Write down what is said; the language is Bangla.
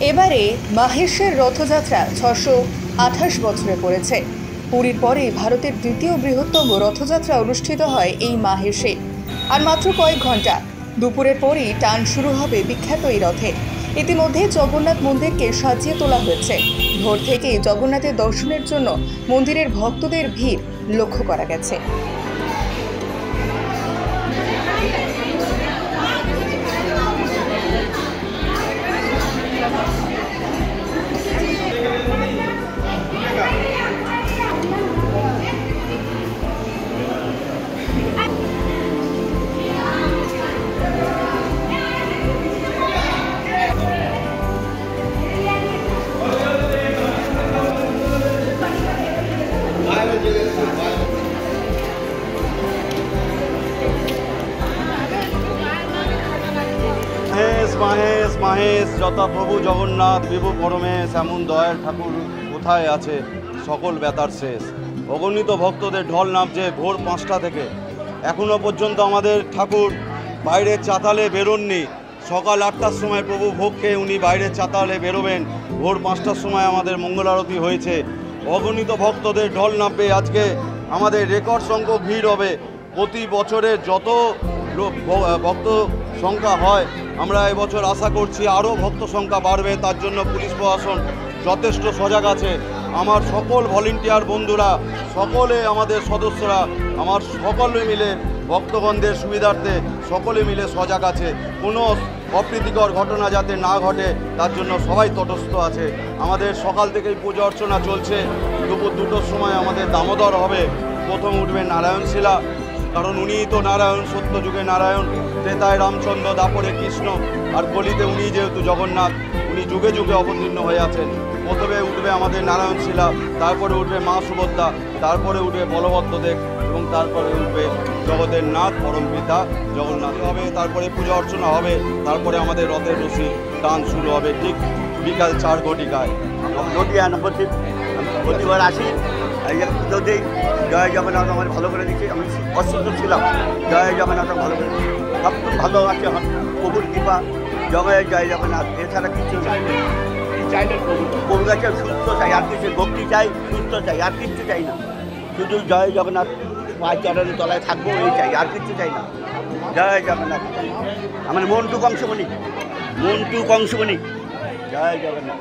এবারে মাহেশের রথযাত্রা ৬২৮ বছরে পড়েছে। পুরীর পরে ভারতের দ্বিতীয় বৃহত্তম রথযাত্রা অনুষ্ঠিত হয় এই মাহেশে। আর মাত্র কয়েক ঘন্টা, দুপুরের পরেই টান শুরু হবে বিখ্যাত এই রথে। ইতিমধ্যে জগন্নাথ মন্দিরকে সাজিয়ে তোলা হয়েছে। ভোর থেকেই জগন্নাথের দর্শনের জন্য মন্দিরের ভক্তদের ভিড় লক্ষ্য করা গেছে। মহেশ মহেশ যথা প্রভু জগন্নাথ বিভু পরমেশ, এমন দয়াল ঠাকুর কোথায় আছে সকল ব্যথার শেষ। অগণিত ভক্তদের ঢল নামছে ভোর 5টা থেকে। এখনও পর্যন্ত আমাদের ঠাকুর বাইরের চাতালে বেরোননি। সকাল 8টার সময় প্রভু ভোগ খেয়ে উনি বাইরের চাতালে বেরোবেন। ভোর 5টার সময় আমাদের মঙ্গল আরতি হয়েছে। অগণিত ভক্তদের ঢল নামবে। আজকে আমাদের রেকর্ড সংখ্যক ভিড় হবে। প্রতি বছরের যত ভক্ত সংখ্যা হয়, আমরা এবছর আশা করছি আরও ভক্ত সংখ্যা বাড়বে। তার জন্য পুলিশ প্রশাসন যথেষ্ট সজাগ আছে। আমার সকল ভলেন্টিয়ার বন্ধুরা, সকলে আমাদের সদস্যরা, আমার সকলে মিলে ভক্তগণদের সুবিধার্থে সকলে মিলে সজাগ আছে। কোনো অপ্রীতিকর ঘটনা যাতে না ঘটে তার জন্য সবাই তটস্থ আছে। আমাদের সকাল থেকেই পুজো অর্চনা চলছে। দুপুর 2টোর সময় আমাদের দামোদর হবে। প্রথম উঠবে নারায়ণশিলা, কারণ উনিই তো নারায়ণ, সত্য যুগে নারায়ণ, ত্রেতায় রামচন্দ্র, দাপরে কৃষ্ণ, আর কলিতে উনি যেহেতু জগন্নাথ, উনি যুগে যুগে অবতীর্ণ হয়ে আছেন। প্রথমে উঠবে আমাদের নারায়ণশিলা, তারপরে উঠবে মা সুভদ্রা, তারপরে উঠবে বলভদ্রদেব এবং তারপরে উঠবে জগতের নাথ পরম পিতা জগন্নাথ হবে। তারপরে পূজা অর্চনা হবে। তারপরে আমাদের রথের রশি টান শুরু হবে ঠিক বিকাল 4 ঘটিকায়। প্রতিবার আসি, পুজো দিই। জয় জগন্নাথ আমার ভালো করে দিচ্ছি। আমি অসুস্থ ছিলাম, জয় জগন্নাথ ভালো করে দিচ্ছি। সব ভালো আছে প্রভুর কৃপা। জয় জয় জগন্নাথ, এছাড়া কিছু চাই না। প্রভুর কাছে সুস্থ চাই, আর কিছু ভক্তি চাই, সুস্থ চাই, আর কিচ্ছু চাই না। শুধু জয় জগন্নাথ, পাঁচ চরণের তলায় থাকবো, এই চাই, আর কিচ্ছু চাই না। জয় জগন্নাথ। আমার মন্টু কংসমণি, জয় জগন্নাথ।